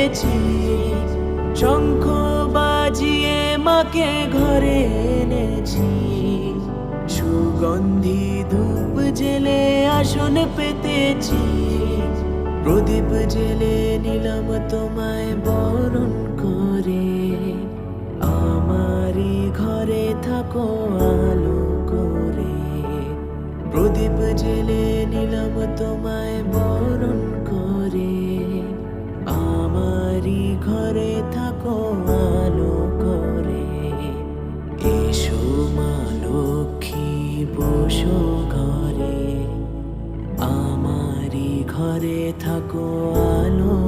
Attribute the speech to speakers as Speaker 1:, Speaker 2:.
Speaker 1: পেতেছি, শঙ্খ বাজিয়ে মাকে ঘরে এনেছি, সুগন্ধি ধূপ জেলে আসন পেতেছি, প্রদীপ জেলে নিলাম তোমায় বরণ করে। আমারই ঘরে থাকো আলো করে, প্রদীপ জেলে নিলাম তোমায় বরণ করে। আমারই ঘরে থাকো আলো করে। এসো মা লক্ষ্মী বসো ঘরে, আমারই ঘরে থাকো আলো